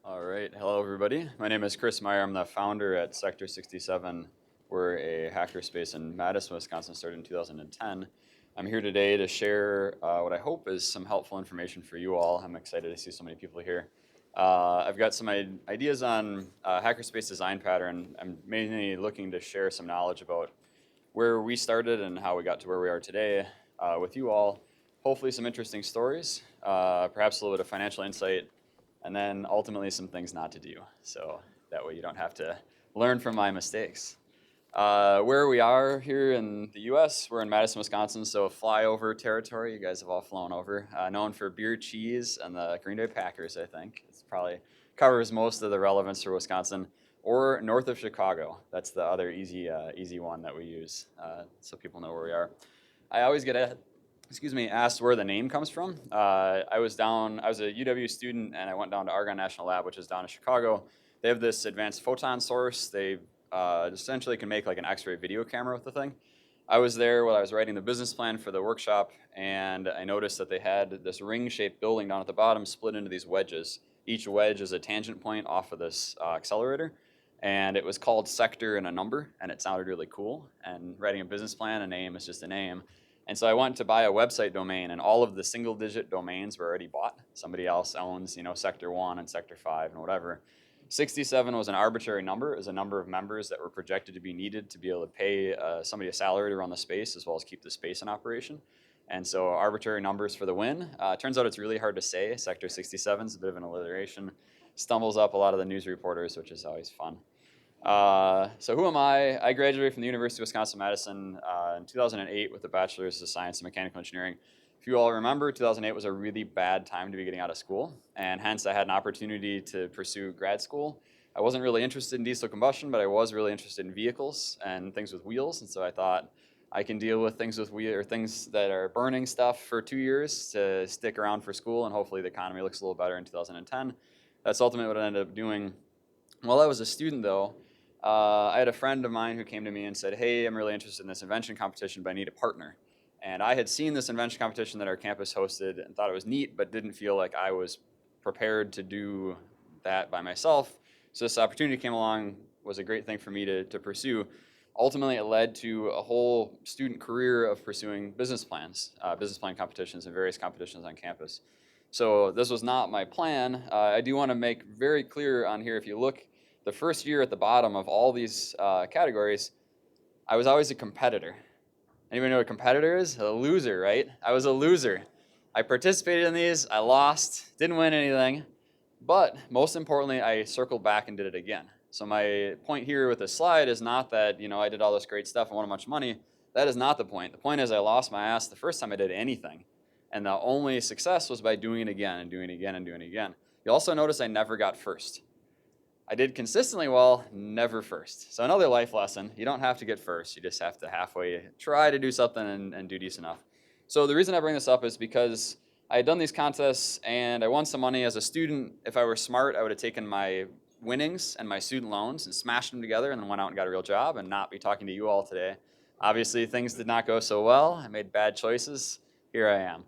All right. Hello, everybody. My name is Chris Meyer. I'm the founder at Sector67. We're a hackerspace in Madison, Wisconsin, started in 2010. I'm here today to share what I hope is some helpful information for you all. I'm excited to see so many people here. I've got some ideas on hackerspace design pattern. I'm mainly looking to share some knowledge about where we started and how we got to where we are today with you all. Hopefully some interesting stories, perhaps a little bit of financial insight, and then ultimately some things not to do. So that way you don't have to learn from my mistakes. Where we are here in the US, we're in Madison, Wisconsin, so flyover territory. You guys have all flown over. Known for beer, cheese, and the Green Bay Packers, I think. It's probably covers most of the relevance for Wisconsin. Or north of Chicago. That's the other easy one that we use, so people know where we are. I always get asked where the name comes from. I was a UW student, and I went down to Argonne National Lab, which is down in Chicago. They have this advanced photon source. They essentially can make like an X-ray video camera with the thing. I was there while I was writing the business plan for the workshop, and I noticed that they had this ring-shaped building down at the bottom split into these wedges. Each wedge is a tangent point off of this accelerator, and it was called Sector and a number, and it sounded really cool. And writing a business plan, a name is just a name. And so I went to buy a website domain, and all of the single-digit domains were already bought. Somebody else owns, Sector 1 and Sector 5 and whatever. 67 was an arbitrary number. It was a number of members that were projected to be needed to be able to pay somebody a salary to run the space as well as keep the space in operation. And so arbitrary numbers for the win. Turns out it's really hard to say. Sector 67 is a bit of an alliteration. Stumbles up a lot of the news reporters, which is always fun. So who am I? I graduated from the University of Wisconsin-Madison in 2008 with a bachelor's of science in mechanical engineering. If you all remember, 2008 was a really bad time to be getting out of school, and hence I had an opportunity to pursue grad school. I wasn't really interested in diesel combustion, but I was really interested in vehicles and things with wheels, and so I thought I can deal with things with wheel or things that are burning stuff for 2 years to stick around for school, and hopefully the economy looks a little better in 2010. That's ultimately what I ended up doing. While I was a student, though, I had a friend of mine who came to me and said, hey, I'm really interested in this invention competition, but I need a partner. And I had seen this invention competition that our campus hosted and thought it was neat, but didn't feel like I was prepared to do that by myself. So this opportunity came along, was a great thing for me to pursue. Ultimately, it led to a whole student career of pursuing business plan competitions and various competitions on campus. So this was not my plan. I do want to make very clear on here, if you look the first year at the bottom of all these categories, I was always a competitor. Anybody know what a competitor is? A loser, right? I was a loser. I participated in these, I lost, didn't win anything, but most importantly, I circled back and did it again. So my point here with this slide is not that, I did all this great stuff and won a bunch of money. That is not the point. The point is I lost my ass the first time I did anything. And the only success was by doing it again and doing it again and doing it again. You'll also notice I never got first. I did consistently well, never first. So another life lesson, you don't have to get first. You just have to halfway try to do something and do decent enough. So the reason I bring this up is because I had done these contests and I won some money as a student. If I were smart, I would have taken my winnings and my student loans and smashed them together and then went out and got a real job and not be talking to you all today. Obviously, things did not go so well. I made bad choices. Here I am.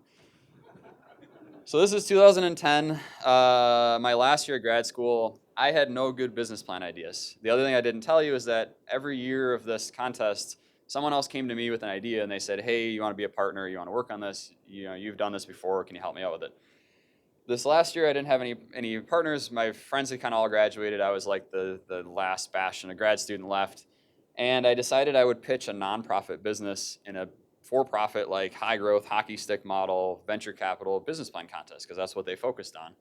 So this is 2010, my last year at grad school. I had no good business plan ideas. The other thing I didn't tell you is that every year of this contest, someone else came to me with an idea and they said, hey, you want to be a partner, you want to work on this, you've done this before, can you help me out with it? This last year I didn't have any partners. My friends had kind of all graduated. I was like the last bastion, a grad student left. And I decided I would pitch a nonprofit business in a for-profit, like high-growth hockey stick model, venture capital business plan contest, because that's what they focused on.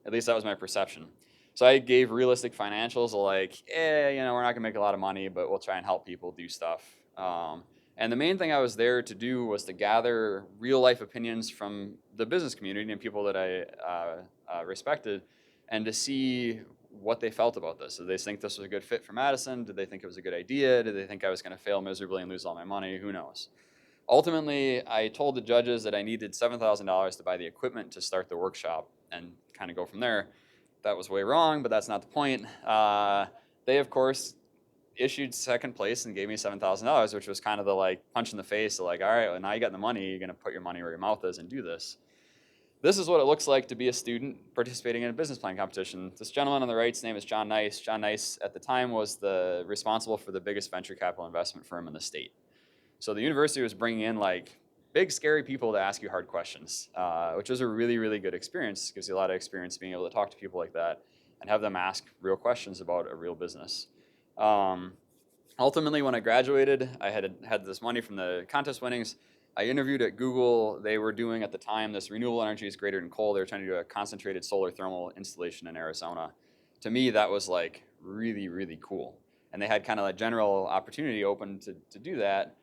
At least that was my perception. So I gave realistic financials like, we're not gonna make a lot of money, but we'll try and help people do stuff. And the main thing I was there to do was to gather real-life opinions from the business community and people that I respected, and to see what they felt about this. Did they think this was a good fit for Madison? Did they think it was a good idea? Did they think I was gonna fail miserably and lose all my money? Who knows? Ultimately, I told the judges that I needed $7,000 to buy the equipment to start the workshop and kind of go from there. That was way wrong, but that's not the point. They, of course, issued second place and gave me $7,000, which was kind of the punch in the face of all right, well, now you got the money, you're going to put your money where your mouth is and do this. this is what it looks like to be a student participating in a business plan competition. This gentleman on the right's name is John Nice. John Nice at the time was the responsible for the biggest venture capital investment firm in the state. So the university was bringing in like big, scary people to ask you hard questions, which was a really, really good experience. Gives you a lot of experience being able to talk to people like that and have them ask real questions about a real business. Ultimately, when I graduated, I had this money from the contest winnings. I interviewed at Google. They were doing at the time this renewable energy is greater than coal. They were trying to do a concentrated solar thermal installation in Arizona. To me, that was like really, really cool. And they had kind of like general opportunity open to do that.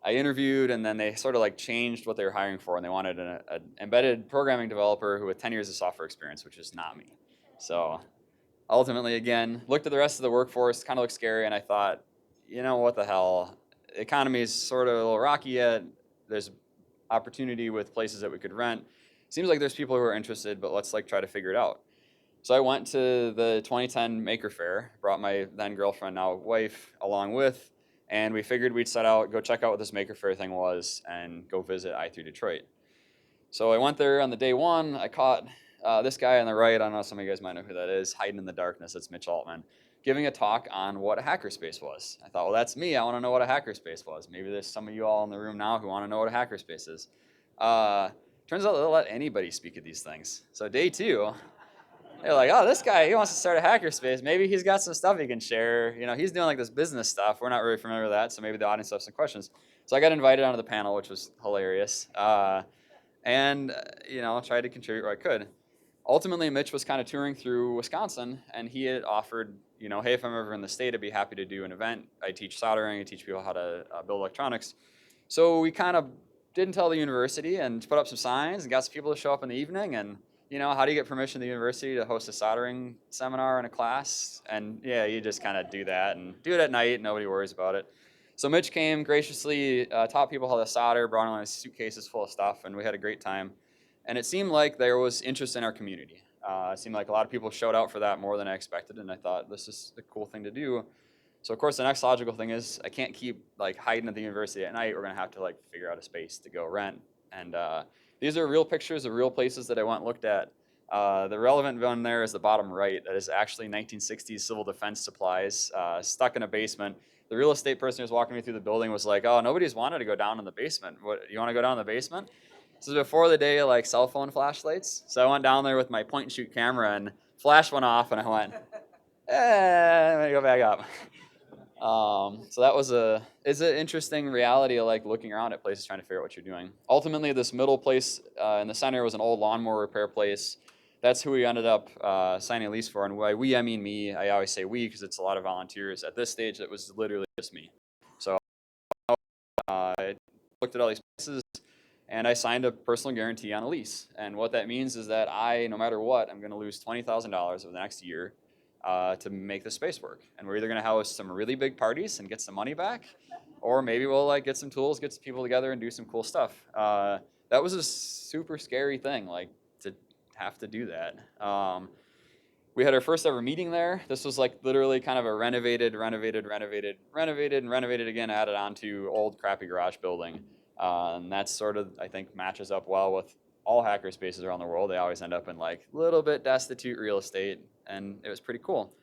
I interviewed, and then they sort of like changed what they were hiring for, and they wanted an embedded programming developer who had 10 years of software experience, which is not me. So ultimately, again, looked at the rest of the workforce, kind of looked scary, and I thought, you know, what the hell? The economy is sort of a little rocky yet. There's opportunity with places that we could rent. Seems like there's people who are interested, but let's like try to figure it out. So I went to the 2010 Maker Faire, brought my then girlfriend, now wife, along with, and we figured we'd set out, go check out what this Maker Faire thing was, and go visit i3 Detroit. So I went there on the day one. I caught this guy on the right. I don't know, some of you guys might know who that is, hiding in the darkness. It's Mitch Altman, giving a talk on what a hackerspace was. I thought, well, that's me. I want to know what a hackerspace was. Maybe there's some of you all in the room now who want to know what a hackerspace is. Turns out they'll let anybody speak at these things. So day two, they're like, oh, this guy, he wants to start a hackerspace. Maybe he's got some stuff he can share. You know, he's doing like this business stuff. We're not really familiar with that, so maybe the audience will have some questions. So I got invited onto the panel, which was hilarious. And you know, tried to contribute where I could. Ultimately, Mitch was kind of touring through Wisconsin, and he had offered, you know, hey, if I'm ever in the state, I'd be happy to do an event. I teach soldering, I teach people how to build electronics. So we kind of didn't tell the university and put up some signs and got some people to show up in the evening. And you know, how do you get permission to the university to host a soldering seminar in a class? And yeah, you just kind of do that and do it at night. Nobody worries about it. So Mitch came graciously, taught people how to solder, brought in suitcases full of stuff, and we had a great time. And it seemed like there was interest in our community. It seemed like a lot of people showed out for that more than I expected, and I thought this is a cool thing to do. So of course the next logical thing is I can't keep like hiding at the university at night. We're gonna have to like figure out a space to go rent. And these are real pictures of real places that I went and looked at. The relevant one there is the bottom right. That is actually 1960s civil defense supplies stuck in a basement. The real estate person who was walking me through the building was like, oh, nobody's wanted to go down in the basement. What, you want to go down in the basement? This is before the day of like cell phone flashlights. So I went down there with my point and shoot camera, and flash went off, and I went, let me go back up. So that was it's an interesting reality of like looking around at places trying to figure out what you're doing. Ultimately, this middle place in the center was an old lawnmower repair place. That's who we ended up signing a lease for. And by we, I mean me. I always say we because it's a lot of volunteers. At this stage, it was literally just me. So I looked at all these places, and I signed a personal guarantee on a lease. And what that means is that I, no matter what, I'm going to lose $20,000 over the next year to make the space work. And we're either going to house some really big parties and get some money back, or maybe we'll like get some tools, get some people together, and do some cool stuff. That was a super scary thing, like to have to do that. We had our first ever meeting there. This was like literally kind of a renovated again, added onto old crappy garage building. And that's sort of, I think, matches up well with all hacker spaces around the world. They always end up in like a little bit destitute real estate, and it was pretty cool.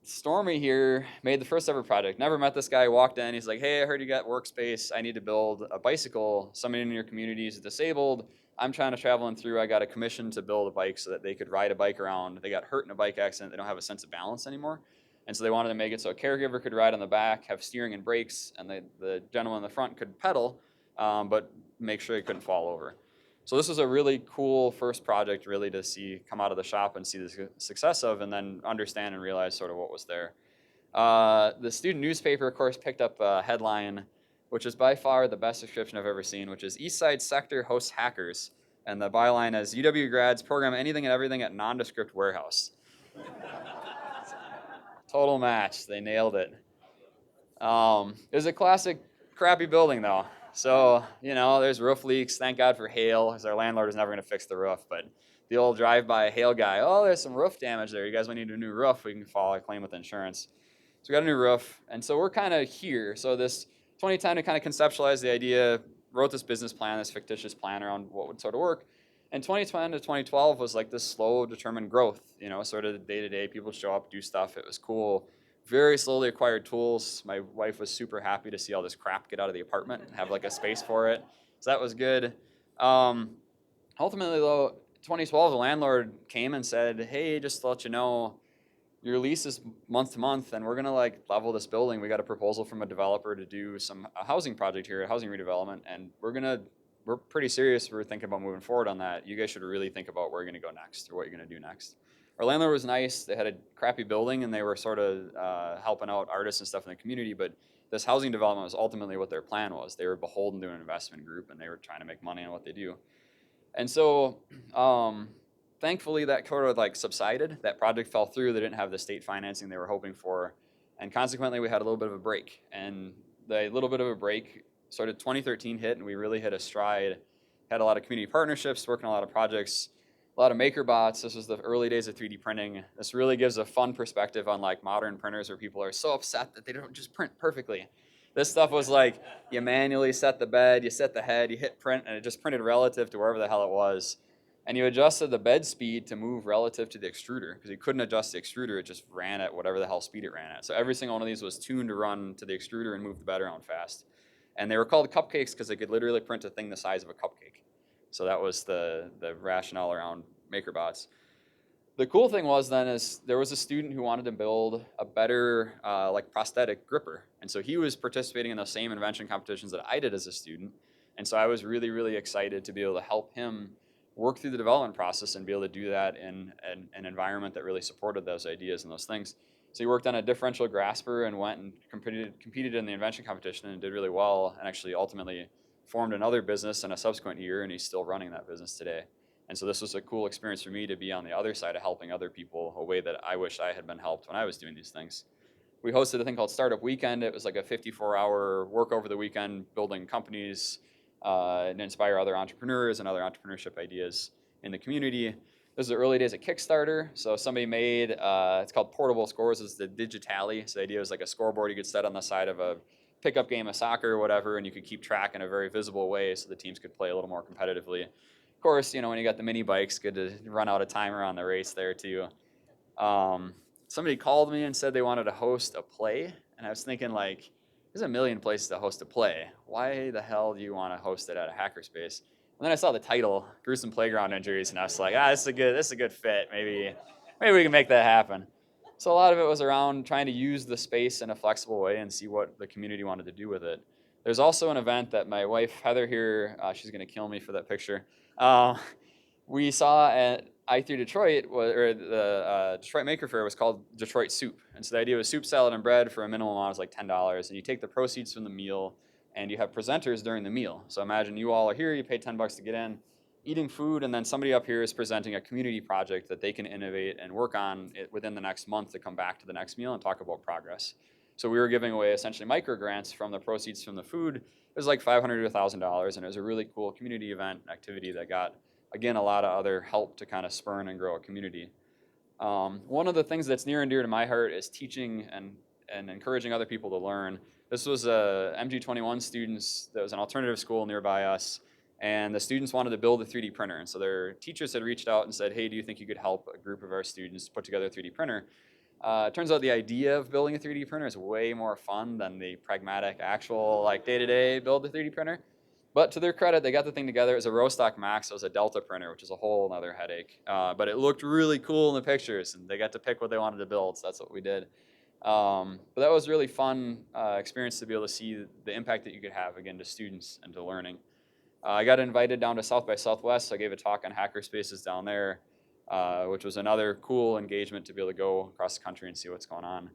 Stormy here made the first ever project. Never met this guy, walked in, he's like, hey, I heard you got workspace. I need to build a bicycle. Somebody in your community is disabled. I'm trying to travel through. I got a commission to build a bike so that they could ride a bike around. They got hurt in a bike accident. They don't have a sense of balance anymore. And so they wanted to make it so a caregiver could ride on the back, have steering and brakes, and the gentleman in the front could pedal, but make sure he couldn't fall over. So this was a really cool first project really to see come out of the shop and see the success of, and then understand and realize sort of what was there. The student newspaper, of course, picked up a headline, which is by far the best description I've ever seen, which is Eastside Sector hosts hackers. And the byline is UW grads program anything and everything at nondescript warehouse. Total match. They nailed it. It was a classic crappy building, though. So, you know, there's roof leaks. Thank God for hail, because our landlord is never going to fix the roof. But the old drive-by hail guy, oh, there's some roof damage there. You guys might need a new roof. We can file a claim with insurance. So we got a new roof. And so we're kind of here. So this 2010 to kind of conceptualize the idea, wrote this business plan, this fictitious plan around what would sort of work. And 2010 to 2012 was like this slow, determined growth, you know, sort of day to day. People would show up, do stuff. It was cool. Very slowly acquired tools. My wife was super happy to see all this crap get out of the apartment and have like a space for it. So that was good. Um, Ultimately, though, 2012, the landlord came and said, "Hey, just to let you know, your lease is month to month, and we're gonna like level this building. We got a proposal from a developer to do a housing project here, a housing redevelopment, and we're pretty serious. We're thinking about moving forward on that. You guys should really think about where you're gonna go next or what you're gonna do next." Our landlord was nice. They had a crappy building, and they were sort of helping out artists and stuff in the community. But this housing development was ultimately what their plan was. They were beholden to an investment group, and they were trying to make money on what they do. And so, thankfully, that sort of like subsided. That project fell through. They didn't have the state financing they were hoping for, and consequently, we had a little bit of a break. And the little bit of a break sort of 2013 hit, and we really hit a stride. Had a lot of community partnerships, working on a lot of projects, a lot of maker bots. This was the early days of 3D printing. This really gives a fun perspective on like modern printers where people are so upset that they don't just print perfectly. This stuff was like you manually set the bed, you set the head, you hit print, and it just printed relative to wherever the hell it was. And you adjusted the bed speed to move relative to the extruder because you couldn't adjust the extruder, it just ran at whatever the hell speed it ran at. So every single one of these was tuned to run to the extruder and move the bed around fast. And they were called cupcakes because they could literally print a thing the size of a cupcake. So that was the rationale around MakerBots. The cool thing was then is there was a student who wanted to build a better like prosthetic gripper. And so he was participating in those same invention competitions that I did as a student. And so I was really, really excited to be able to help him work through the development process and be able to do that in an environment that really supported those ideas and those things. So he worked on a differential grasper and went and competed in the invention competition and did really well, and actually ultimately formed another business in a subsequent year, and he's still running that business today. And so this was a cool experience for me to be on the other side of helping other people, a way that I wish I had been helped when I was doing these things. We hosted a thing called Startup Weekend. It was like a 54-hour work over the weekend, building companies and inspire other entrepreneurs and other entrepreneurship ideas in the community. This is the early days of Kickstarter. So somebody made, it's called Portable Scores. It's the Digitally. So the idea was like a scoreboard you could set on the side of a pickup game of soccer or whatever, and you could keep track in a very visible way so the teams could play a little more competitively. Of course, you know, when you got the mini bikes, good to run out a timer on the race there too. Somebody called me and said they wanted to host a play, and I was thinking like, there's a million places to host a play. Why the hell do you want to host it at a hackerspace? And then I saw the title, Gruesome Playground Injuries, and I was like, this is a good fit. Maybe we can make that happen. So a lot of it was around trying to use the space in a flexible way and see what the community wanted to do with it. There's also an event that my wife, Heather here, she's going to kill me for that picture. We saw at I3 Detroit, or the Detroit Maker Fair was called Detroit Soup. And so the idea was soup, salad, and bread for a minimum amount is like $10. And you take the proceeds from the meal and you have presenters during the meal. So imagine you all are here, you pay $10 to get in, eating food, and then somebody up here is presenting a community project that they can innovate and work on it within the next month to come back to the next meal and talk about progress. So we were giving away essentially micro grants from the proceeds from the food. It was like $500 to $1,000, and it was a really cool community event activity that got, again, a lot of other help to kind of spurn and grow a community. One of the things that's near and dear to my heart is teaching and encouraging other people to learn. This was MG21 students. That was an alternative school nearby us, and the students wanted to build a 3D printer. And so their teachers had reached out and said, hey, do you think you could help a group of our students put together a 3D printer? It turns out the idea of building a 3D printer is way more fun than the pragmatic, actual, like day-to-day build a 3D printer. But to their credit, they got the thing together. It was a Rostock Max. So it was a Delta printer, which is a whole other headache. But it looked really cool in the pictures, and they got to pick what they wanted to build. So that's what we did. But that was really fun experience to be able to see the impact that you could have, again, to students and to learning. I got invited down to South by Southwest. So I gave a talk on hackerspaces down there, which was another cool engagement to be able to go across the country and see what's going on.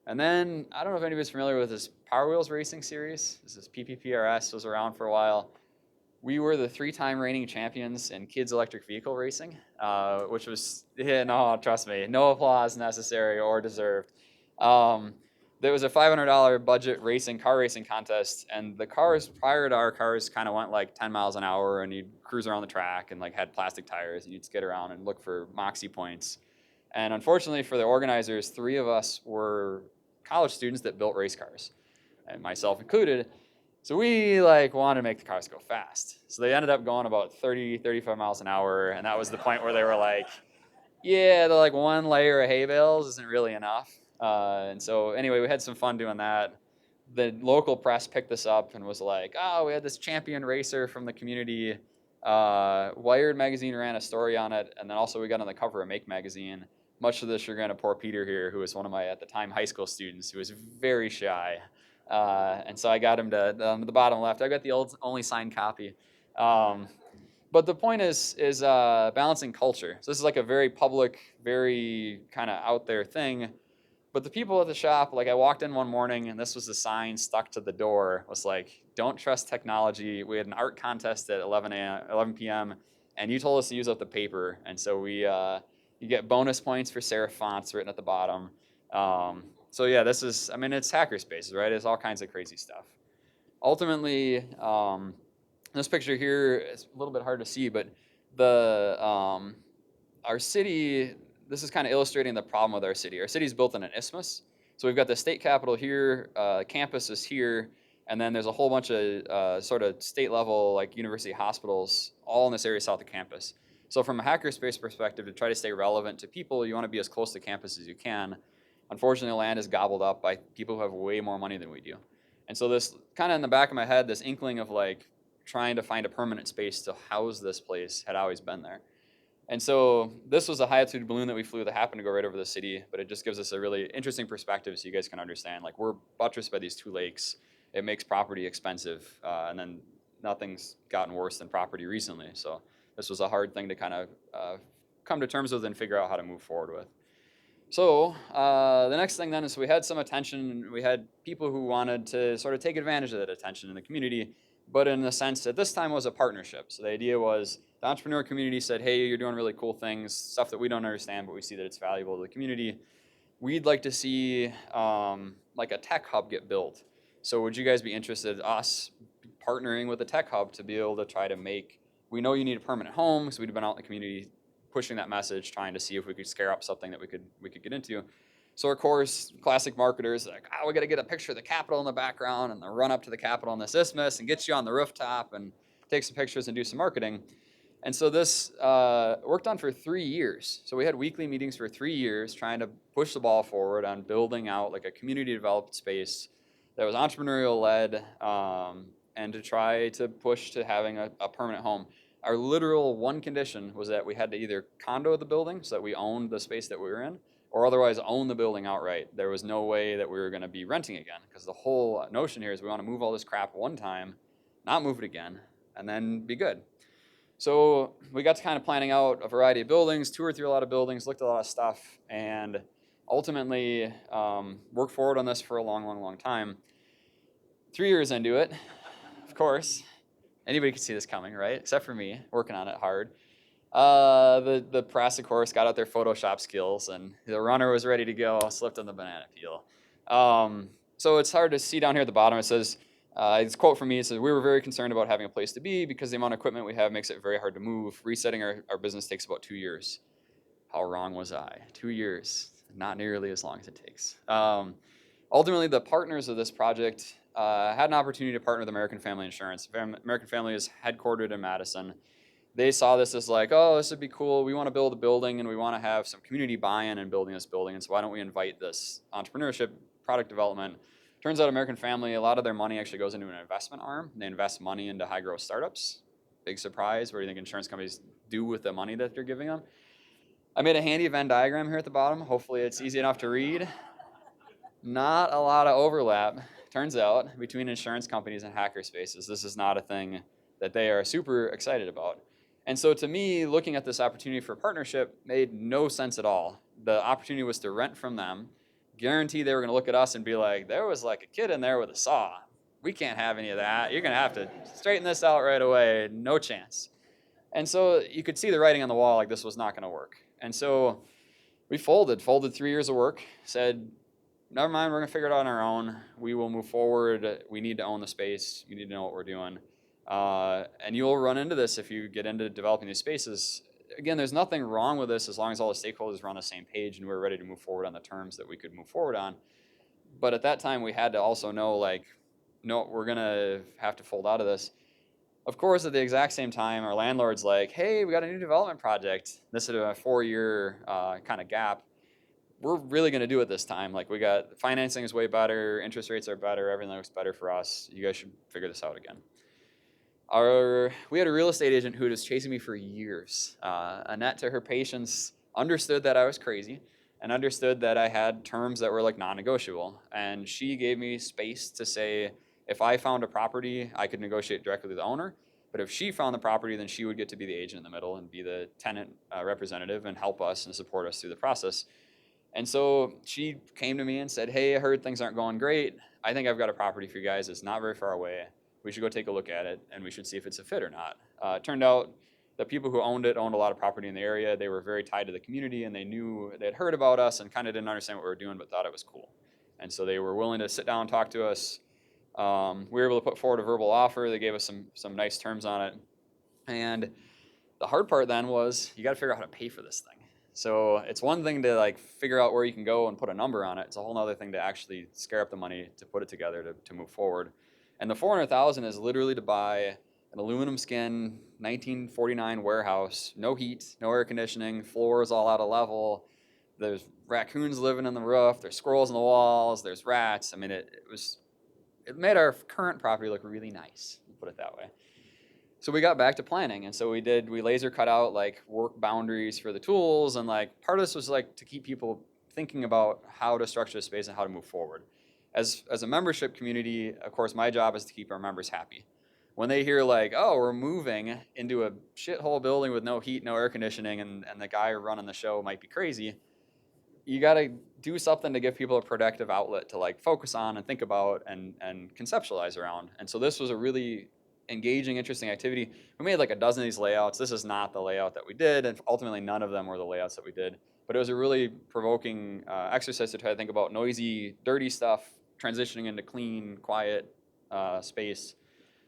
And then, I don't know if anybody's familiar with this Power Wheels racing series. This is PPPRS, was around for a while. We were the 3-time reigning champions in kids electric vehicle racing, which was, no, trust me, no applause necessary or deserved. There was a $500 budget car racing contest, and the cars prior to our cars kind of went like 10 miles an hour, and you'd cruise around the track and like had plastic tires, and you'd skid around and look for moxie points. And unfortunately for the organizers, 3 of us were college students that built race cars, and myself included. So we like wanted to make the cars go fast. So they ended up going about 30, 35 miles an hour. And that was the point where they were like, yeah, the like one layer of hay bales isn't really enough. And so anyway, we had some fun doing that. The local press picked this up and was like, oh, we had this champion racer from the community. Wired magazine ran a story on it. And then also we got on the cover of Make magazine, much to the chagrin of poor Peter here, who was one of my, at the time, high school students, who was very shy. And so I got him to the bottom left. I got the only signed copy. But the point is balancing culture. So this is like a very public, very kind of out there thing. But the people at the shop, like I walked in one morning and this was the sign stuck to the door, was like, don't trust technology. We had an art contest at 11 p.m. and you told us to use up the paper. And so you get bonus points for serif fonts written at the bottom. So yeah, this is, I mean, it's hackerspaces, right? It's all kinds of crazy stuff. Ultimately, this picture here is a little bit hard to see, but the our city, this is kind of illustrating the problem with our city. Our city is built in an isthmus. So we've got the state capitol here, campus is here, and then there's a whole bunch of sort of state level, like university hospitals, all in this area south of campus. So from a hackerspace perspective, to try to stay relevant to people, you want to be as close to campus as you can. Unfortunately, land is gobbled up by people who have way more money than we do. And so this kind of in the back of my head, this inkling of like trying to find a permanent space to house this place had always been there. And so this was a high altitude balloon that we flew that happened to go right over the city, but it just gives us a really interesting perspective so you guys can understand. Like we're buttressed by these two lakes. It makes property expensive, and then nothing's gotten worse than property recently. So this was a hard thing to kind of come to terms with and figure out how to move forward with. So the next thing then is we had some attention. We had people who wanted to sort of take advantage of that attention in the community, but in the sense that this time was a partnership. So the idea was the entrepreneur community said, hey, you're doing really cool things, stuff that we don't understand, but we see that it's valuable to the community. We'd like to see like a tech hub get built. So would you guys be interested in us partnering with a tech hub to be able to try to make, we know you need a permanent home, so we'd been out in the community pushing that message, trying to see if we could scare up something that we could get into. So of course, classic marketers like, oh, we got to get a picture of the Capitol in the background and the run up to the Capitol in this isthmus and get you on the rooftop and take some pictures and do some marketing. And so this worked on for 3 years. So we had weekly meetings for 3 years trying to push the ball forward on building out like a community developed space that was entrepreneurial led and to try to push to having a permanent home. Our literal one condition was that we had to either condo the building so that we owned the space that we were in, or otherwise own the building outright. There was no way that we were going to be renting again, because the whole notion here is we want to move all this crap one time, not move it again, and then be good. So we got to kind of planning out a variety of buildings, toured through a lot of buildings, looked at a lot of stuff, and ultimately worked forward on this for a long time. 3 years into it, of course, anybody could see this coming, right? Except for me, working on it hard. The press, of course, got out their Photoshop skills, and the runner was ready to go, slipped on the banana peel. So it's hard to see down here at the bottom. It says, it's a quote from me. It says, we were very concerned about having a place to be because the amount of equipment we have makes it very hard to move. Resetting our business takes about 2 years. How wrong was I? 2 years, not nearly as long as it takes. Ultimately, the partners of this project had an opportunity to partner with American Family Insurance. American Family is headquartered in Madison. They saw this as like, oh, this would be cool. We want to build a building and we want to have some community buy-in in building this building. And so why don't we invite this entrepreneurship, product development? Turns out American Family, a lot of their money actually goes into an investment arm. They invest money into high growth startups. Big surprise. What do you think insurance companies do with the money that they're giving them? I made a handy Venn diagram here at the bottom. Hopefully it's easy enough to read. Not a lot of overlap, turns out, between insurance companies and hackerspaces. This is not a thing that they are super excited about. And so to me, looking at this opportunity for partnership made no sense at all. The opportunity was to rent from them, guarantee they were going to look at us and be like, there was like a kid in there with a saw. We can't have any of that. You're going to have to straighten this out right away. No chance. And so you could see the writing on the wall, like this was not going to work. And so we folded 3 years of work, said, never mind, we're going to figure it out on our own. We will move forward. We need to own the space. You need to know what we're doing. And you'll run into this if you get into developing these spaces. Again, there's nothing wrong with this as long as all the stakeholders were on the same page and we were ready to move forward on the terms that we could move forward on. But at that time, we had to also know, like, no, we're going to have to fold out of this. Of course, at the exact same time, our landlord's like, hey, we got a new development project. This is a 4-year kind of gap. We're really going to do it this time. Like, we got financing is way better, interest rates are better, everything looks better for us. You guys should figure this out again. We had a real estate agent who was chasing me for years. Annette, to her patience, understood that I was crazy and understood that I had terms that were like non-negotiable. And she gave me space to say, if I found a property, I could negotiate directly with the owner. But if she found the property, then she would get to be the agent in the middle and be the tenant representative and help us and support us through the process. And so she came to me and said, hey, I heard things aren't going great. I think I've got a property for you guys. It's not very far away. We should go take a look at it, and we should see if it's a fit or not. It turned out the people who owned it owned a lot of property in the area. They were very tied to the community, and they had heard about us and kind of didn't understand what we were doing, but thought it was cool. And so they were willing to sit down and talk to us. We were able to put forward a verbal offer. They gave us some nice terms on it. And the hard part then was you got to figure out how to pay for this thing. So it's one thing to like figure out where you can go and put a number on it. It's a whole other thing to actually scare up the money to put it together to move forward. And the $400,000 is literally to buy an aluminum skin 1949 warehouse, no heat, no air conditioning, floors all out of level. There's raccoons living in the roof. There's squirrels in the walls. There's rats. I mean, it made our current property look really nice. Put it that way. So we got back to planning, and so we laser cut out like work boundaries for the tools, and like part of this was like to keep people thinking about how to structure the space and how to move forward. As a membership community, of course, my job is to keep our members happy. When they hear like, oh, we're moving into a shithole building with no heat, no air conditioning, and the guy running the show might be crazy, you got to do something to give people a productive outlet to like focus on and think about and conceptualize around. And so this was a really engaging, interesting activity. We made like a dozen of these layouts. This is not the layout that we did, and ultimately none of them were the layouts that we did. But it was a really provoking exercise to try to think about noisy, dirty stuff transitioning into clean, quiet space.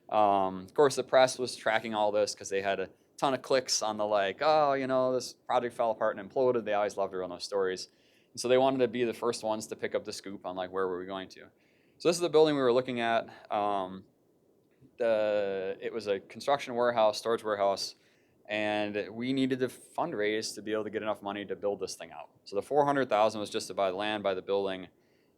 Of course, the press was tracking all this because they had a ton of clicks on the like, oh, you know, this project fell apart and imploded. They always loved to run those stories. And so they wanted to be the first ones to pick up the scoop on like where were we going to. So this is the building we were looking at. It was a construction warehouse, storage warehouse, and we needed to fundraise to be able to get enough money to build this thing out. So the $400,000 was just to buy the land, buy the building.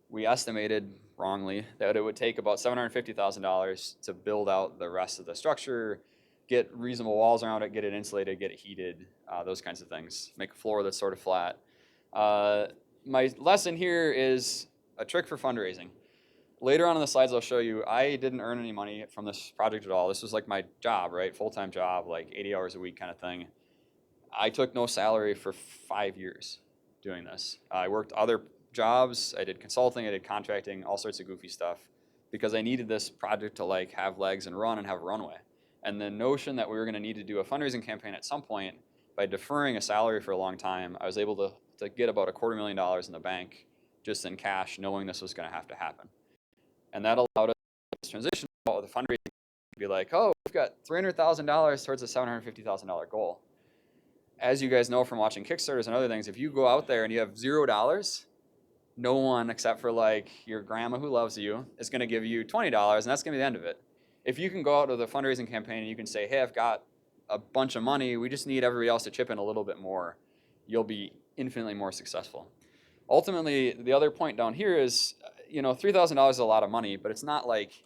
We estimated wrongly that it would take about $750,000 to build out the rest of the structure, get reasonable walls around it, get it insulated, get it heated, those kinds of things. Make a floor that's sort of flat. My lesson here is a trick for fundraising. Later on in the slides, I'll show you, I didn't earn any money from this project at all. This was like my job, right? Full-time job, like 80 hours a week kind of thing. I took no salary for 5 years doing this. I worked other jobs. I did consulting, I did contracting, all sorts of goofy stuff because I needed this project to like have legs and run and have a runway. And the notion that we were going to need to do a fundraising campaign at some point, by deferring a salary for a long time, I was able to get about $250,000 in the bank just in cash, knowing this was going to have to happen. And that allowed us to transition with the fundraising to be like, oh, we've got $300,000 towards a $750,000 goal. As you guys know from watching Kickstarters and other things, if you go out there and you have $0, no one except for like your grandma who loves you is going to give you $20, and that's going to be the end of it. If you can go out with a fundraising campaign and you can say, hey, I've got a bunch of money, we just need everybody else to chip in a little bit more, you'll be infinitely more successful. Ultimately, the other point down here is, you know, $3,000 is a lot of money, but it's not like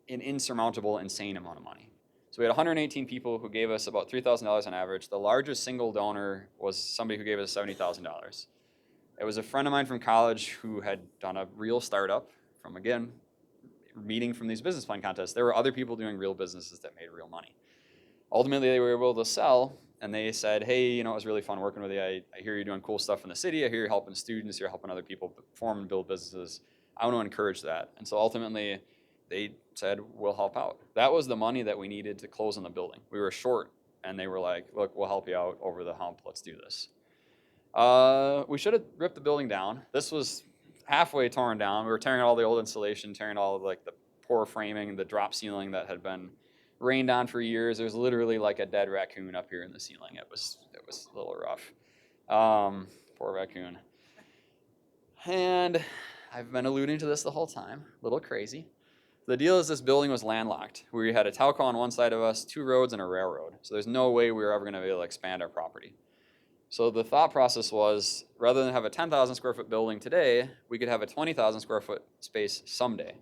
an insurmountable, insane amount of money. So we had 118 people who gave us about $3,000 on average. The largest single donor was somebody who gave us $70,000. It was a friend of mine from college who had done a real startup from, again, meeting from these business plan contests. There were other people doing real businesses that made real money. Ultimately, they were able to sell, and they said, hey, you know, it was really fun working with you. I hear you're doing cool stuff in the city. I hear you're helping students. You're helping other people form and build businesses. I want to encourage that. And so ultimately, they said, we'll help out. That was the money that we needed to close on the building. We were short, and they were like, look, we'll help you out over the hump. Let's do this. We should have ripped the building down. This was halfway torn down. We were tearing all the old insulation, tearing all of like the poor framing, the drop ceiling that had been rained on for years. There was literally like a dead raccoon up here in the ceiling. It was a little rough. Poor raccoon. And I've been alluding to this the whole time. A little crazy. The deal is this building was landlocked. We had a telco on one side of us, 2 roads, and a railroad. So there's no way we were ever going to be able to expand our property. So the thought process was, rather than have a 10,000 square foot building today, we could have a 20,000 square foot space someday.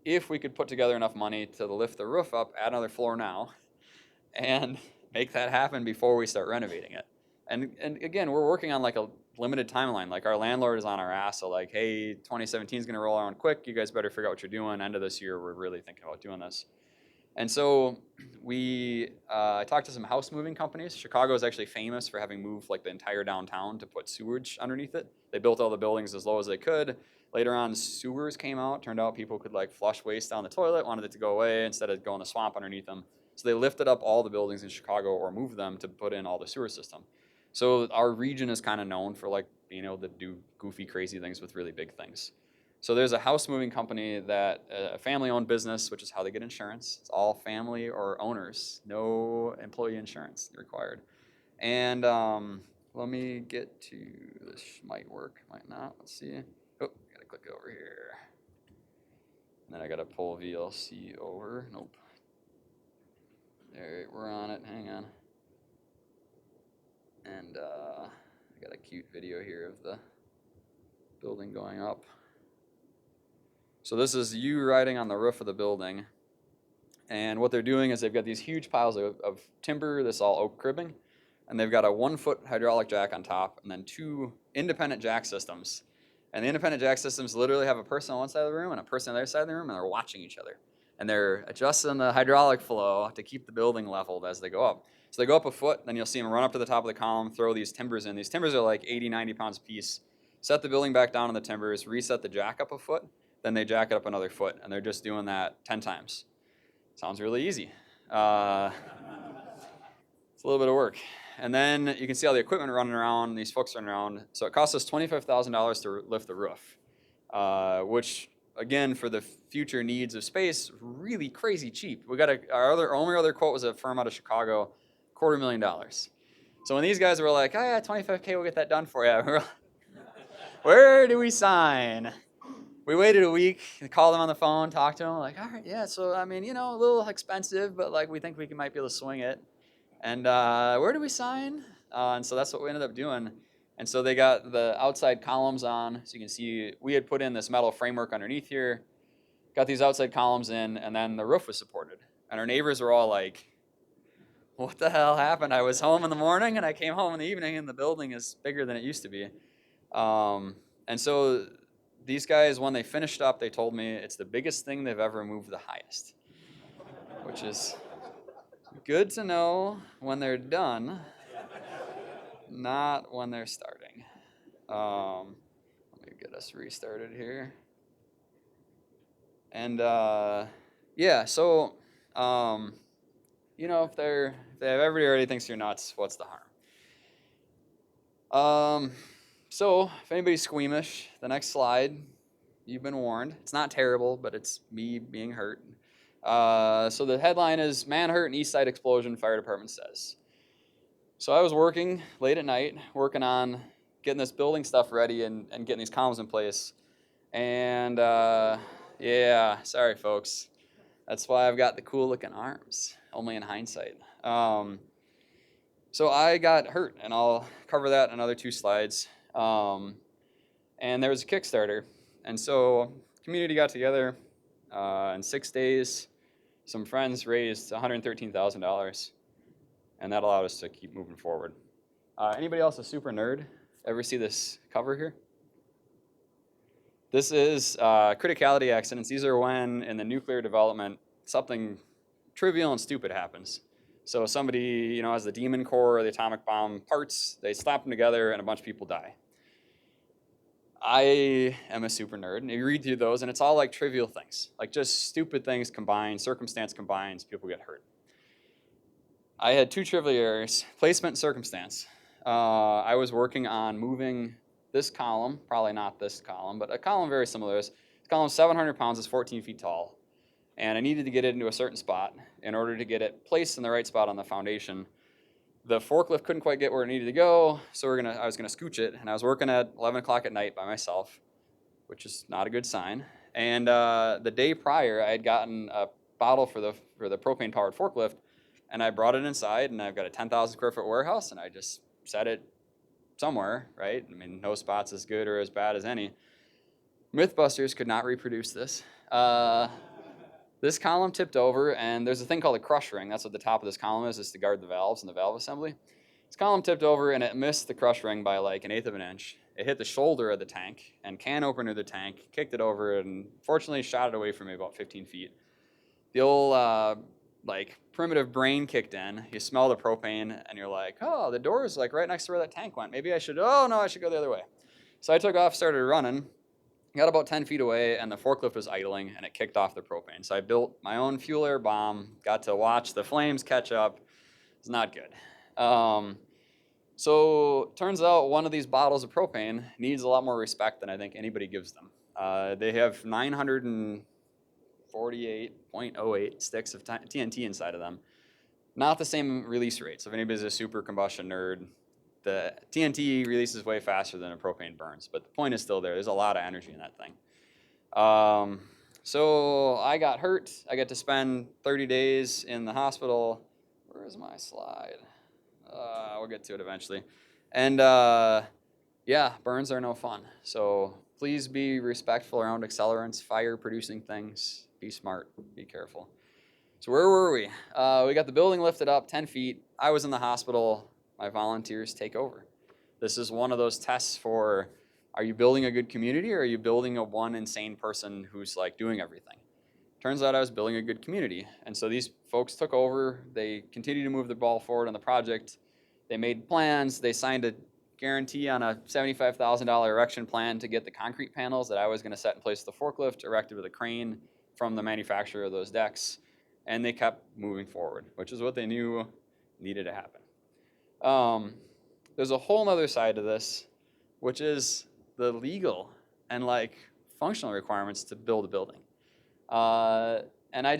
If we could put together enough money to lift the roof up, add another floor now, and make that happen before we start renovating it. And again, we're working on like a limited timeline. Like our landlord is on our ass, so like, hey, 2017 is going to roll around quick. You guys better figure out what you're doing. End of this year, we're really thinking about doing this. And so I talked to some house moving companies. Chicago is actually famous for having moved like the entire downtown to put sewage underneath it. They built all the buildings as low as they could. Later on, sewers came out. Turned out people could like flush waste down the toilet, wanted it to go away instead of going the swamp underneath them. So they lifted up all the buildings in Chicago or moved them to put in all the sewer system. So our region is kind of known for like being able to do goofy, crazy things with really big things. So there's a house moving company that a family-owned business, which is how they get insurance. It's all family or owners, no employee insurance required. And let me get to this. Might work, might not. Let's see. Oh, gotta click over here. And then I gotta pull VLC over. Nope. There, we're on it. Hang on. And I got a cute video here of the building going up. So this is you riding on the roof of the building. And what they're doing is they've got these huge piles of timber, this all oak cribbing, and they've got a 1-foot hydraulic jack on top and then 2 independent jack systems. And the independent jack systems literally have a person on one side of the room and a person on the other side of the room, and they're watching each other. And they're adjusting the hydraulic flow to keep the building leveled as they go up. So they go up a foot, then you'll see them run up to the top of the column, throw these timbers in. These timbers are like 80, 90 pounds a piece. Set the building back down on the timbers, reset the jack up a foot, then they jack it up another foot, and they're just doing that 10 times. Sounds really easy. It's a little bit of work. And then you can see all the equipment running around, these folks running around. So it costs us $25,000 to lift the roof, which, again, for the future needs of space, really crazy cheap. We got our only other quote was a firm out of Chicago, $250,000. So when these guys were like, oh yeah, 25K, we'll get that done for you. We're like, where do we sign? We waited a week, called them on the phone, talked to them, like, all right, yeah, so, I mean, a little expensive, but, like, we think we might be able to swing it. And where do we sign? And so that's what we ended up doing. And so they got the outside columns on, so you can see we had put in this metal framework underneath here, got these outside columns in, and then the roof was supported. And our neighbors were all like, what the hell happened? I was home in the morning, and I came home in the evening, and the building is bigger than it used to be. And so these guys, when they finished up, they told me it's the biggest thing they've ever moved the highest, which is good to know when they're done, not when they're starting. Let me get us restarted here. And yeah, so if everybody already thinks you're nuts, what's the harm? So if anybody's squeamish, the next slide, you've been warned. It's not terrible, but it's me being hurt. So the headline is, man hurt in East Side explosion, fire department says. So I was working late at night, working on getting this building stuff ready and getting these columns in place. And yeah, sorry folks. That's why I've got the cool looking arms, only in hindsight. So I got hurt, and I'll cover that in another 2 slides. And there was a Kickstarter. And so community got together in 6 days. Some friends raised $113,000, and that allowed us to keep moving forward. Anybody else a super nerd? Ever see this cover here? This is criticality accidents. These are when, in the nuclear development, something trivial and stupid happens. So somebody, has the demon core or the atomic bomb parts, they slap them together, and a bunch of people die. I am a super nerd, and you read through those, and it's all like trivial things, like just stupid things combined, circumstance combines, people get hurt. I had 2 trivial errors, placement and circumstance. I was working on moving this column, probably not this column, but a column very similar to this. This column is 700 pounds, is 14 feet tall, and I needed to get it into a certain spot in order to get it placed in the right spot on the foundation. The forklift couldn't quite get where it needed to go, so I was gonna scooch it, and I was working at 11 o'clock at night by myself, which is not a good sign. And the day prior, I had gotten a bottle for the propane powered forklift, and I brought it inside, and I've got a 10,000 square foot warehouse, and I just set it somewhere, right? I mean, no spot's as good or as bad as any. Mythbusters could not reproduce this. This column tipped over, and there's a thing called a crush ring. That's what the top of this column is. It's to guard the valves and the valve assembly. This column tipped over, and it missed the crush ring by like 1/8 of an inch. It hit the shoulder of the tank, and can opener of the tank kicked it over, and fortunately shot it away from me about 15 feet. The old like primitive brain kicked in. You smell the propane, and you're like, oh, the door is like right next to where that tank went. Maybe I should. Oh no, I should go the other way. So I took off, started running. Got about 10 feet away, and the forklift was idling, and it kicked off the propane. So I built my own fuel air bomb, got to watch the flames catch up. It's not good. So turns out one of these bottles of propane needs a lot more respect than I think anybody gives them. They have 948.08 sticks of TNT inside of them. Not the same release rate. So if anybody's a super combustion nerd, the TNT releases way faster than a propane burns, but the point is still there. There's a lot of energy in that thing. So I got hurt. I got to spend 30 days in the hospital. Where is my slide? We'll get to it eventually. And yeah, burns are no fun. So please be respectful around accelerants, fire-producing things. Be smart. Be careful. So where were we? We got the building lifted up 10 feet. I was in the hospital. My volunteers take over. This is one of those tests for, are you building a good community, or are you building a one insane person who's like doing everything? Turns out I was building a good community. And so these folks took over. They continued to move the ball forward on the project. They made plans. They signed a guarantee on a $75,000 erection plan to get the concrete panels that I was going to set in place with the forklift erected with a crane from the manufacturer of those decks. And they kept moving forward, which is what they knew needed to happen. There's a whole other side to this, which is the legal and like functional requirements to build a building. And I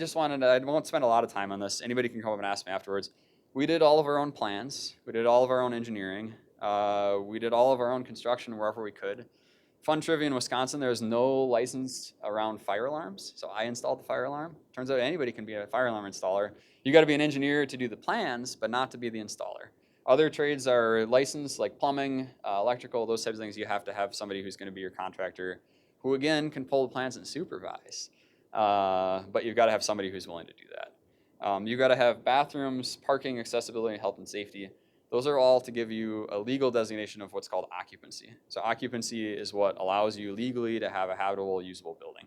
won't spend a lot of time on this. Anybody can come up and ask me afterwards. We did all of our own plans. We did all of our own engineering. We did all of our own construction wherever we could. Fun trivia in Wisconsin, there's no license around fire alarms. So I installed the fire alarm. Turns out anybody can be a fire alarm installer. You gotta be an engineer to do the plans, but not to be the installer. Other trades are licensed, like plumbing, electrical, those types of things. You have to have somebody who's gonna be your contractor, who again can pull the plans and supervise. But you've gotta have somebody who's willing to do that. You've gotta have bathrooms, parking, accessibility, health and safety. Those are all to give you a legal designation of what's called occupancy. So occupancy is what allows you legally to have a habitable, usable building.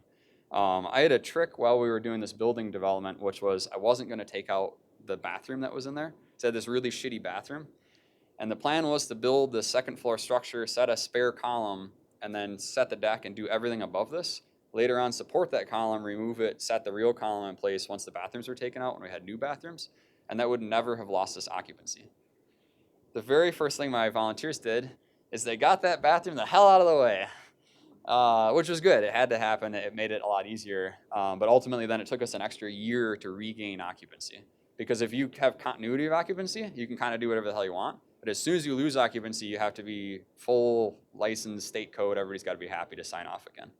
I had a trick while we were doing this building development, which was I wasn't gonna take out the bathroom that was in there. So I had this really shitty bathroom. And the plan was to build the second floor structure, set a spare column, and then set the deck and do everything above this. Later on, support that column, remove it, set the real column in place once the bathrooms were taken out when we had new bathrooms. And that would never have lost us occupancy. The very first thing my volunteers did is they got that bathroom the hell out of the way, which was good. It had to happen. It made it a lot easier. But ultimately, then it took us an extra year to regain occupancy. Because if you have continuity of occupancy, you can kind of do whatever the hell you want. But as soon as you lose occupancy, you have to be full licensed state code. Everybody's got to be happy to sign off again.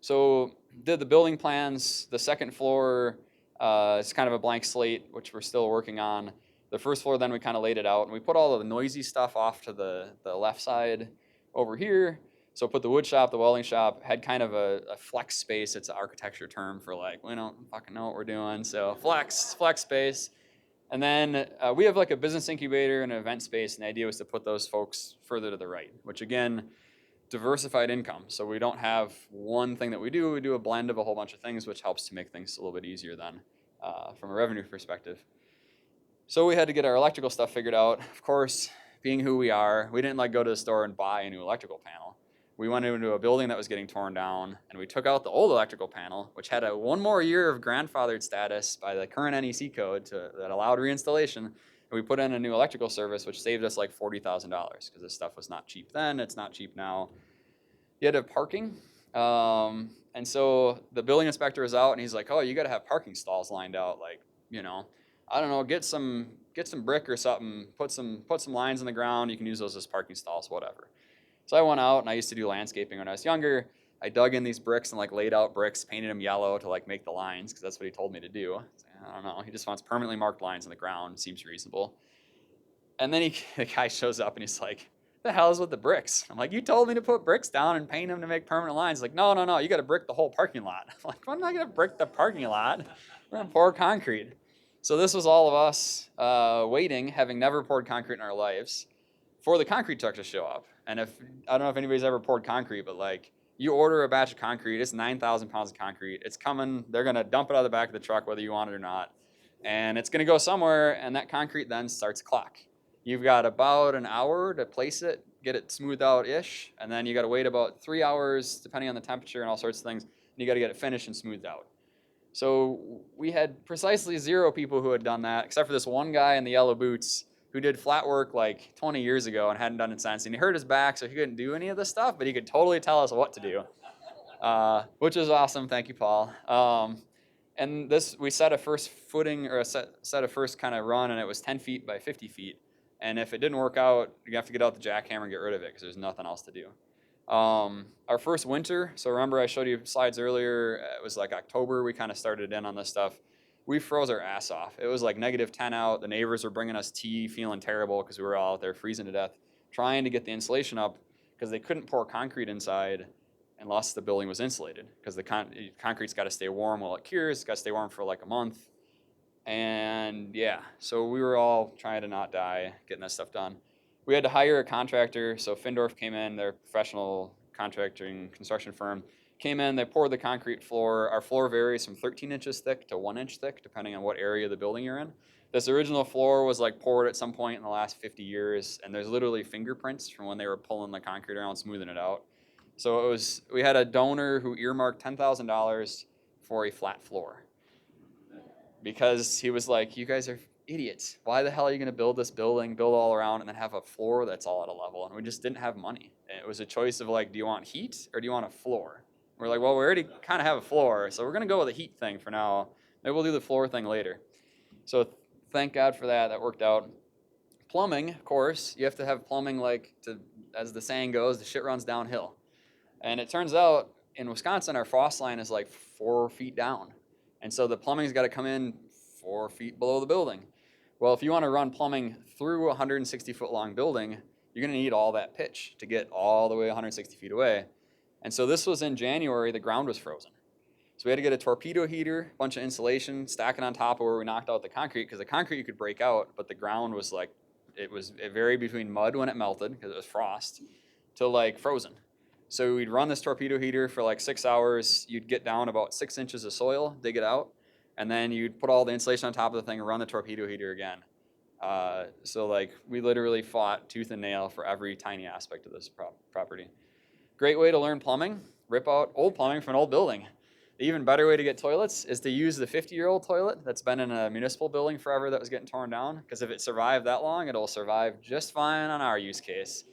So did the building plans. The second floor is kind of a blank slate, which we're still working on. The first floor, then we kind of laid it out, and we put all of the noisy stuff off to the left side over here. So put the wood shop, the welding shop, had kind of a flex space. It's an architecture term for like, we don't fucking know what we're doing. So flex space. And then we have like a business incubator and an event space. And the idea was to put those folks further to the right, which again, diversified income. So we don't have one thing that we do. We do a blend of a whole bunch of things, which helps to make things a little bit easier then from a revenue perspective. So we had to get our electrical stuff figured out. Of course, being who we are, we didn't like go to the store and buy a new electrical panel. We went into a building that was getting torn down, and we took out the old electrical panel, which had one more year of grandfathered status by the current NEC code that allowed reinstallation, and we put in a new electrical service, which saved us like $40,000 because this stuff was not cheap then, it's not cheap now. You had to have parking, and so the building inspector was out, and he's like, oh, you got to have parking stalls lined out, like, you know, I don't know, get some brick or something, put some lines in the ground, you can use those as parking stalls, whatever. So I went out, and I used to do landscaping when I was younger. I dug in these bricks and like laid out bricks, painted them yellow to like make the lines because that's what he told me to do. I don't know. He just wants permanently marked lines in the ground. Seems reasonable. And then the guy shows up and he's like, "The hell is with the bricks?" I'm like, "You told me to put bricks down and paint them to make permanent lines." He's like, "No, no, no. You got to brick the whole parking lot." I'm like, "I'm not gonna brick the parking lot. We're gonna pour concrete." So this was all of us waiting, having never poured concrete in our lives, for the concrete truck to show up. And if I don't know if anybody's ever poured concrete, but like you order a batch of concrete, it's 9,000 pounds of concrete. It's coming. They're gonna dump it out of the back of the truck whether you want it or not, and it's gonna go somewhere. And that concrete then starts to clock. You've got about an hour to place it, get it smoothed out-ish, and then you got to wait about 3 hours, depending on the temperature and all sorts of things, and you got to get it finished and smoothed out. So we had precisely 0 people who had done that, except for this one guy in the yellow boots who did flat work like 20 years ago and hadn't done it since. And he hurt his back, so he couldn't do any of this stuff, but he could totally tell us what to do, which is awesome. Thank you, Paul. And this, we set a first footing, or a set of first kind of run, and it was 10 feet by 50 feet. And if it didn't work out, you have to get out the jackhammer and get rid of it because there's nothing else to do. Our first winter, so remember I showed you slides earlier, it was like October, we kind of started in on this stuff. We froze our ass off. It was like -10 out. The neighbors were bringing us tea, feeling terrible because we were all out there freezing to death, trying to get the insulation up because they couldn't pour concrete inside unless the building was insulated because the concrete's got to stay warm while it cures. It's got to stay warm for like a month. And yeah, so we were all trying to not die, getting that stuff done. We had to hire a contractor, so Findorf came in, their professional contracting construction firm, came in, they poured the concrete floor. Our floor varies from 13 inches thick to 1 inch thick, depending on what area of the building you're in. This original floor was like poured at some point in the last 50 years, and there's literally fingerprints from when they were pulling the concrete around, smoothing it out. So we had a donor who earmarked $10,000 for a flat floor, because he was like, "You guys are idiots. Why the hell are you going to build this building, build all around, and then have a floor that's all at a level?" And we just didn't have money. And it was a choice of like, do you want heat or do you want a floor? We're like, well, we already kind of have a floor, so we're going to go with a heat thing for now. Maybe we'll do the floor thing later. So thank God for that. That worked out. Plumbing, of course, you have to have plumbing like as the saying goes, the shit runs downhill. And it turns out in Wisconsin, our frost line is like 4 feet down. And so the plumbing's got to come in 4 feet below the building. Well, if you want to run plumbing through a 160-foot long building, you're going to need all that pitch to get all the way 160 feet away. And so this was in January, the ground was frozen. So we had to get a torpedo heater, a bunch of insulation, stack it on top of where we knocked out the concrete, because the concrete you could break out, but the ground was like, it varied between mud when it melted, because it was frost, to like frozen. So we'd run this torpedo heater for like 6 hours. You'd get down about 6 inches of soil, dig it out, and then you'd put all the insulation on top of the thing and run the torpedo heater again. So like we literally fought tooth and nail for every tiny aspect of this property. Great way to learn plumbing, rip out old plumbing from an old building. The even better way to get toilets is to use the 50-year-old toilet that's been in a municipal building forever that was getting torn down, because if it survived that long, it'll survive just fine on our use case.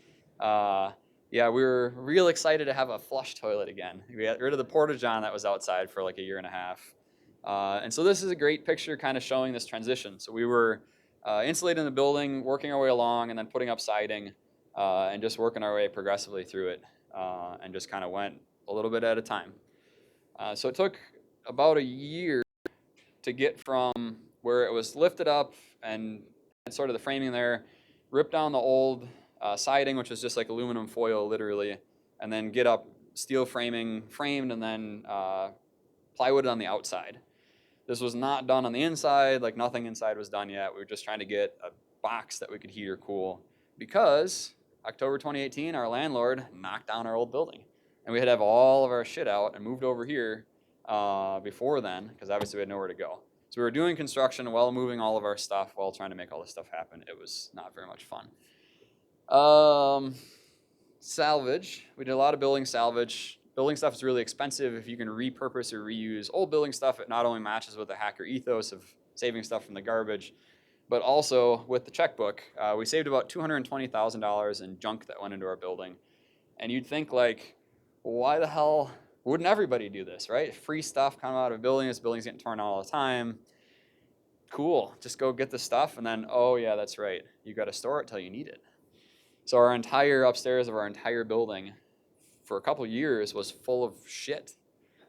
Yeah, we were real excited to have a flush toilet again. We got rid of the porta-john that was outside for like a year and a half. And so this is a great picture kind of showing this transition. So we were insulating the building, working our way along, and then putting up siding, and just working our way progressively through it, and just kind of went a little bit at a time. So it took about a year to get from where it was lifted up and sort of the framing there, rip down the old siding, which was just like aluminum foil literally, and then get up steel framing framed, and then plywood on the outside. This was not done on the inside, like nothing inside was done yet. We were just trying to get a box that we could heat or cool, because October 2018, our landlord knocked down our old building, and we had to have all of our shit out and moved over here before then, because obviously we had nowhere to go. So we were doing construction while moving all of our stuff, while trying to make all this stuff happen. It was not very much fun. Salvage. We did a lot of building salvage. Building stuff is really expensive. If you can repurpose or reuse old building stuff, it not only matches with the hacker ethos of saving stuff from the garbage, but also with the checkbook. We saved about $220,000 in junk that went into our building. And you'd think like, why the hell wouldn't everybody do this, right? Free stuff coming out of a building. This building's getting torn down all the time. Cool, just go get the stuff, and then, oh yeah, that's right, you got to store it till you need it. So our entire upstairs of our entire building, for a couple years was full of shit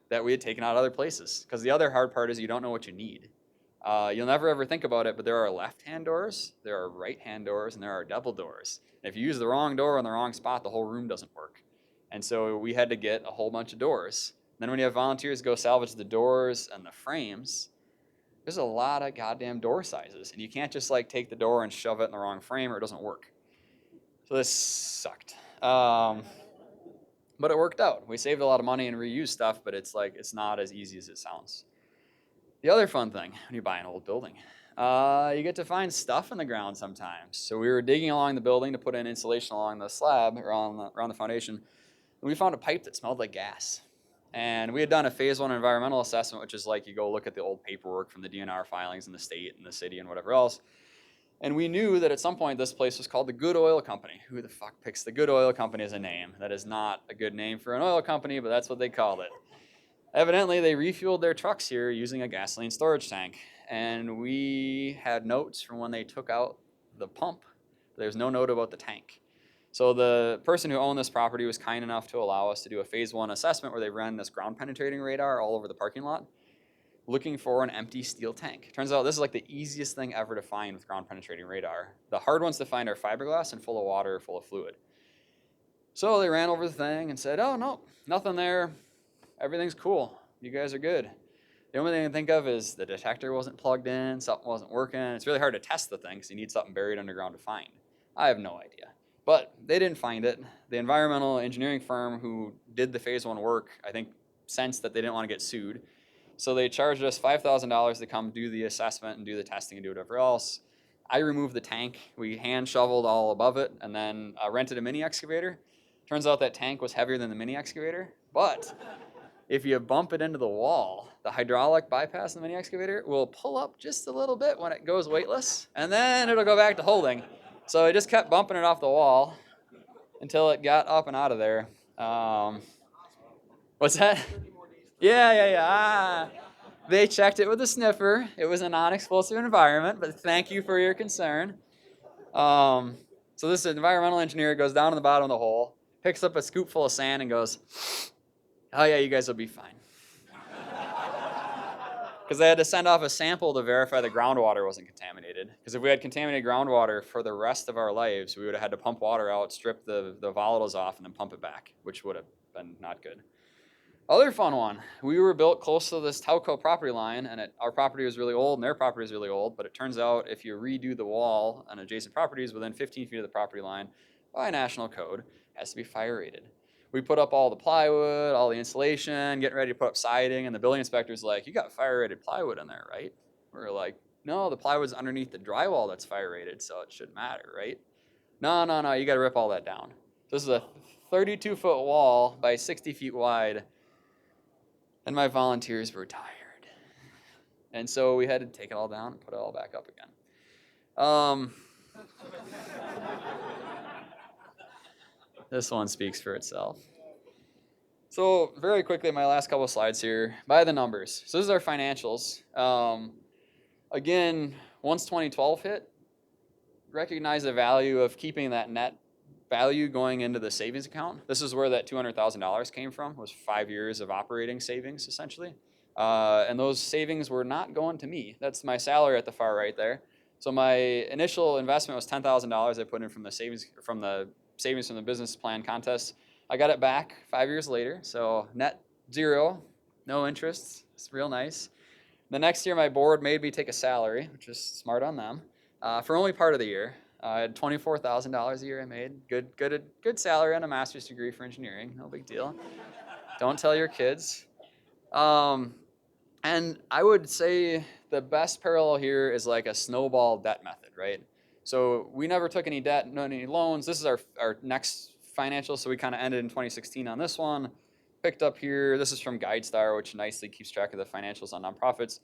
that we had taken out other places. Because the other hard part is you don't know what you need. You'll never ever think about it, but there are left-hand doors, there are right-hand doors, and there are double doors. And if you use the wrong door in the wrong spot, the whole room doesn't work. And so we had to get a whole bunch of doors. Then when you have volunteers go salvage the doors and the frames, there's a lot of goddamn door sizes. And you can't just like take the door and shove it in the wrong frame or it doesn't work. So this sucked. But it worked out. We saved a lot of money and reused stuff, but it's not as easy as it sounds. The other fun thing when you buy an old building, you get to find stuff in the ground sometimes. So we were digging along the building to put in insulation along the slab, around the foundation, and we found a pipe that smelled like gas. And we had done a phase 1 environmental assessment, which is like you go look at the old paperwork from the DNR filings in the state and the city and whatever else. And we knew that at some point this place was called the Good Oil Company. Who the fuck picks the Good Oil Company as a name? That is not a good name for an oil company, but that's what they called it. Evidently, they refueled their trucks here using a gasoline storage tank. And we had notes from when they took out the pump. There's no note about the tank. So the person who owned this property was kind enough to allow us to do a phase 1 assessment where they ran this ground penetrating radar all over the parking lot, looking for an empty steel tank. Turns out this is like the easiest thing ever to find with ground penetrating radar. The hard ones to find are fiberglass and full of water, full of fluid. So they ran over the thing and said, oh no, nothing there. Everything's cool. You guys are good. The only thing I can think of is the detector wasn't plugged in, something wasn't working. It's really hard to test the thing because you need something buried underground to find. I have no idea. But they didn't find it. The environmental engineering firm who did the phase 1 work, I think, sensed that they didn't want to get sued. So they charged us $5,000 to come do the assessment and do the testing and do whatever else. I removed the tank. We hand shoveled all above it and then rented a mini excavator. Turns out that tank was heavier than the mini excavator. But if you bump it into the wall, the hydraulic bypass in the mini excavator will pull up just a little bit when it goes weightless, and then it'll go back to holding. So I just kept bumping it off the wall until it got up and out of there. What's that? Yeah. They checked it with a sniffer. It was a non-explosive environment, but thank you for your concern. So this environmental engineer goes down to the bottom of the hole, picks up a scoop full of sand and goes, oh yeah, you guys will be fine. Because they had to send off a sample to verify the groundwater wasn't contaminated. Because if we had contaminated groundwater for the rest of our lives, we would have had to pump water out, strip the volatiles off, and then pump it back, which would have been not good. Other fun one, we were built close to this Telco property line, and our property was really old, and their property was really old, but it turns out if you redo the wall on adjacent properties within 15 feet of the property line, by national code, it has to be fire rated. We put up all the plywood, all the insulation, getting ready to put up siding, and the building inspector's like, you got fire-rated plywood in there, right? We're like, no, the plywood's underneath the drywall that's fire-rated, so it shouldn't matter, right? No, you got to rip all that down. This is a 32-foot wall by 60 feet wide, and my volunteers were tired. And so we had to take it all down and put it all back up again. This one speaks for itself. So very quickly, my last couple of slides here, by the numbers. So this is our financials. Again, once 2012 hit, recognize the value of keeping that net value going into the savings account. This is where that $200,000 came from, was 5 years of operating savings, essentially. And those savings were not going to me. That's my salary at the far right there. So my initial investment was $10,000 I put in from the savings from the business plan contest. I got it back 5 years later, so net zero, no interest. It's real nice. The next year, my board made me take a salary, which was smart on them, for only part of the year. I had $24,000 a year I made. Good salary on a master's degree for engineering. No big deal. Don't tell your kids. And I would say the best parallel here is like a snowball debt method, right? So we never took any debt, no any loans. This is our next financial, so we kind of ended in 2016 on this one. Picked up here, this is from GuideStar, which nicely keeps track of the financials on nonprofits.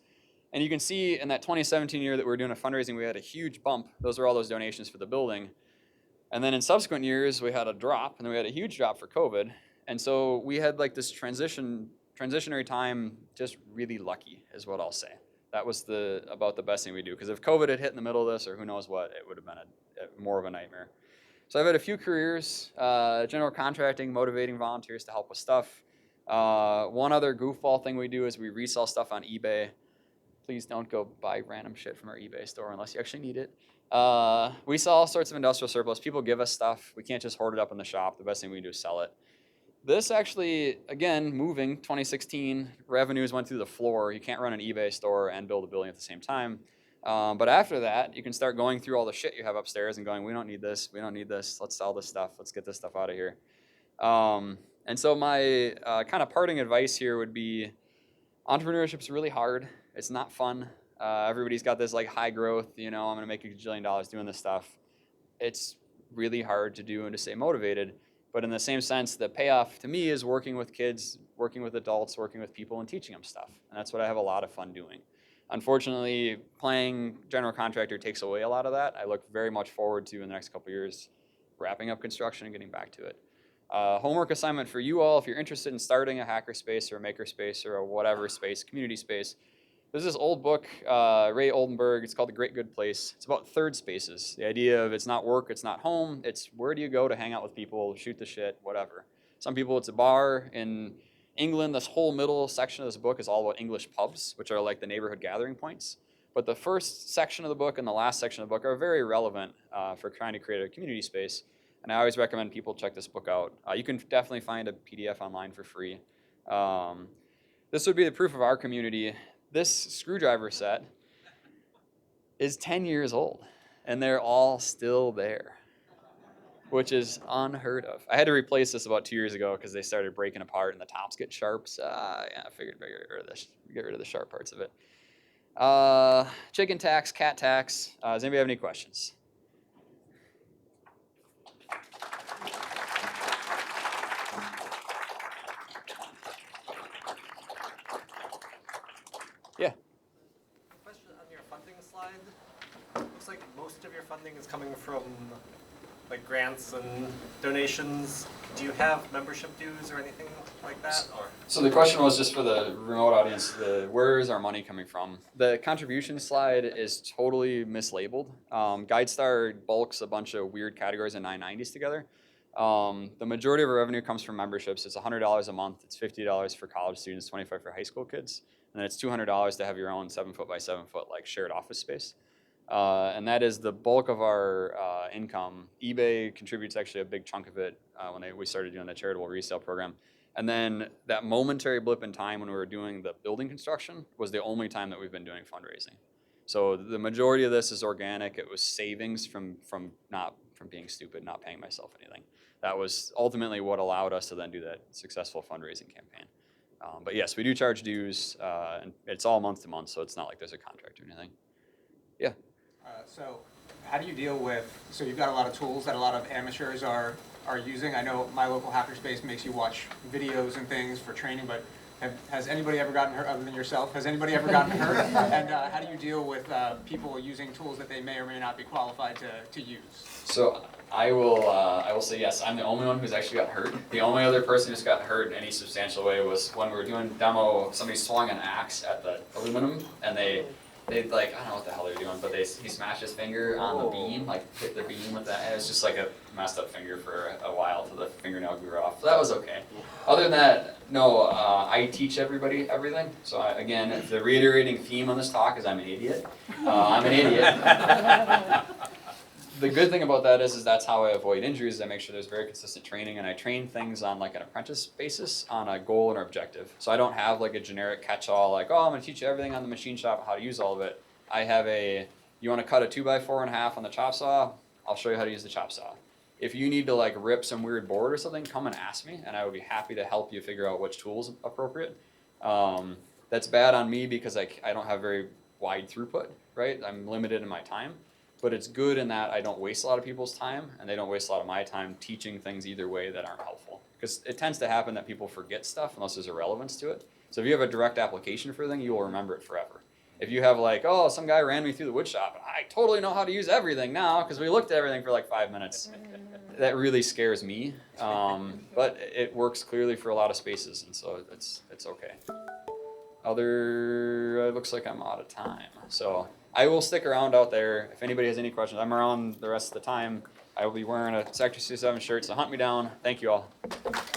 And you can see in that 2017 year that we were doing a fundraising, we had a huge bump. Those were all those donations for the building. And then in subsequent years, we had a drop, and then we had a huge drop for COVID. And so we had like this transitionary time, just really lucky is what I'll say. That was about the best thing we do. Because if COVID had hit in the middle of this, or who knows what, it would have been more of a nightmare. So I've had a few careers, general contracting, motivating volunteers to help with stuff. One other goofball thing we do is we resell stuff on eBay. Please don't go buy random shit from our eBay store unless you actually need it. We sell all sorts of industrial surplus. People give us stuff. We can't just hoard it up in the shop. The best thing we do is sell it. This actually, again, moving 2016, revenues went through the floor. You can't run an eBay store and build a building at the same time. But after that, you can start going through all the shit you have upstairs and going, we don't need this, we don't need this, let's sell this stuff, let's get this stuff out of here. And so my kind of parting advice here would be entrepreneurship's really hard. It's not fun. Everybody's got this like high growth, I'm gonna make $1 gajillion doing this stuff. It's really hard to do and to stay motivated. But in the same sense, the payoff to me is working with kids, working with adults, working with people and teaching them stuff. And that's what I have a lot of fun doing. Unfortunately, playing general contractor takes away a lot of that. I look very much forward to, in the next couple of years, wrapping up construction and getting back to it. Homework assignment for you all, if you're interested in starting a hackerspace or a makerspace or a whatever space, community space, there's this old book, Ray Oldenburg, it's called The Great Good Place. It's about third spaces. The idea of it's not work, it's not home, it's where do you go to hang out with people, shoot the shit, whatever. Some people it's a bar. In England, this whole middle section of this book is all about English pubs, which are like the neighborhood gathering points. But the first section of the book and the last section of the book are very relevant for trying to create a community space. And I always recommend people check this book out. You can definitely find a PDF online for free. This would be the proof of our community. This screwdriver set is 10 years old, and they're all still there, which is unheard of. I had to replace this about 2 years ago because they started breaking apart and the tops get sharp. So yeah, I figured get rid of the sharp parts of it. Chicken tax, cat tax. Does anybody have any questions? Yeah. Question on your funding slide. Looks like most of your funding is coming from like grants and donations. Do you have membership dues or anything like that? Or? So the question was just for the remote audience, where is our money coming from? The contribution slide is totally mislabeled. GuideStar bulks a bunch of weird categories and 990s together. The majority of our revenue comes from memberships. It's $100 a month. It's $50 for college students, $25 for high school kids. And then it's $200 to have your own 7 foot by 7 foot like shared office space. And that is the bulk of our income. eBay contributes actually a big chunk of it when we started doing the charitable resale program. And then that momentary blip in time when we were doing the building construction was the only time that we've been doing fundraising. So the majority of this is organic. It was savings from being stupid, not paying myself anything. That was ultimately what allowed us to then do that successful fundraising campaign. But yes, we do charge dues, and it's all month to month, so it's not like there's a contract or anything. Yeah. So how do you deal with, so you've got a lot of tools that a lot of amateurs are using. I know my local hackerspace makes you watch videos and things for training, but has anybody ever gotten hurt, other than yourself, has anybody ever gotten hurt? And how do you deal with people using tools that they may or may not be qualified to use? So I will say yes, I'm the only one who's actually got hurt. The only other person who's got hurt in any substantial way was when we were doing demo, somebody swung an axe at the aluminum, and they like, I don't know what the hell they're doing, but he smashed his finger on the beam, like hit the beam with that. It was just like a messed up finger for a while till the fingernail grew off. So that was okay. Other than that, no, I teach everybody everything. So again, if the reiterating theme on this talk is I'm an idiot. I'm an idiot. The good thing about that is that's how I avoid injuries. I make sure there's very consistent training, and I train things on like an apprentice basis on a goal and objective. So I don't have like a generic catch-all like, oh, I'm going to teach you everything on the machine shop, how to use all of it. I have you want to cut a 2x4.5 on the chop saw? I'll show you how to use the chop saw. If you need to like rip some weird board or something, come and ask me, and I would be happy to help you figure out which tool is appropriate. That's bad on me because I don't have very wide throughput, right? I'm limited in my time. But it's good in that I don't waste a lot of people's time, and they don't waste a lot of my time teaching things either way that aren't helpful. Because it tends to happen that people forget stuff unless there's a relevance to it. So if you have a direct application for a thing, you will remember it forever. If you have like, oh, some guy ran me through the wood shop, and I totally know how to use everything now because we looked at everything for like 5 minutes. That really scares me. But it works clearly for a lot of spaces, and so it's okay. It looks like I'm out of time. So I will stick around out there. If anybody has any questions, I'm around the rest of the time. I will be wearing a Sector 67 shirt, so hunt me down. Thank you all.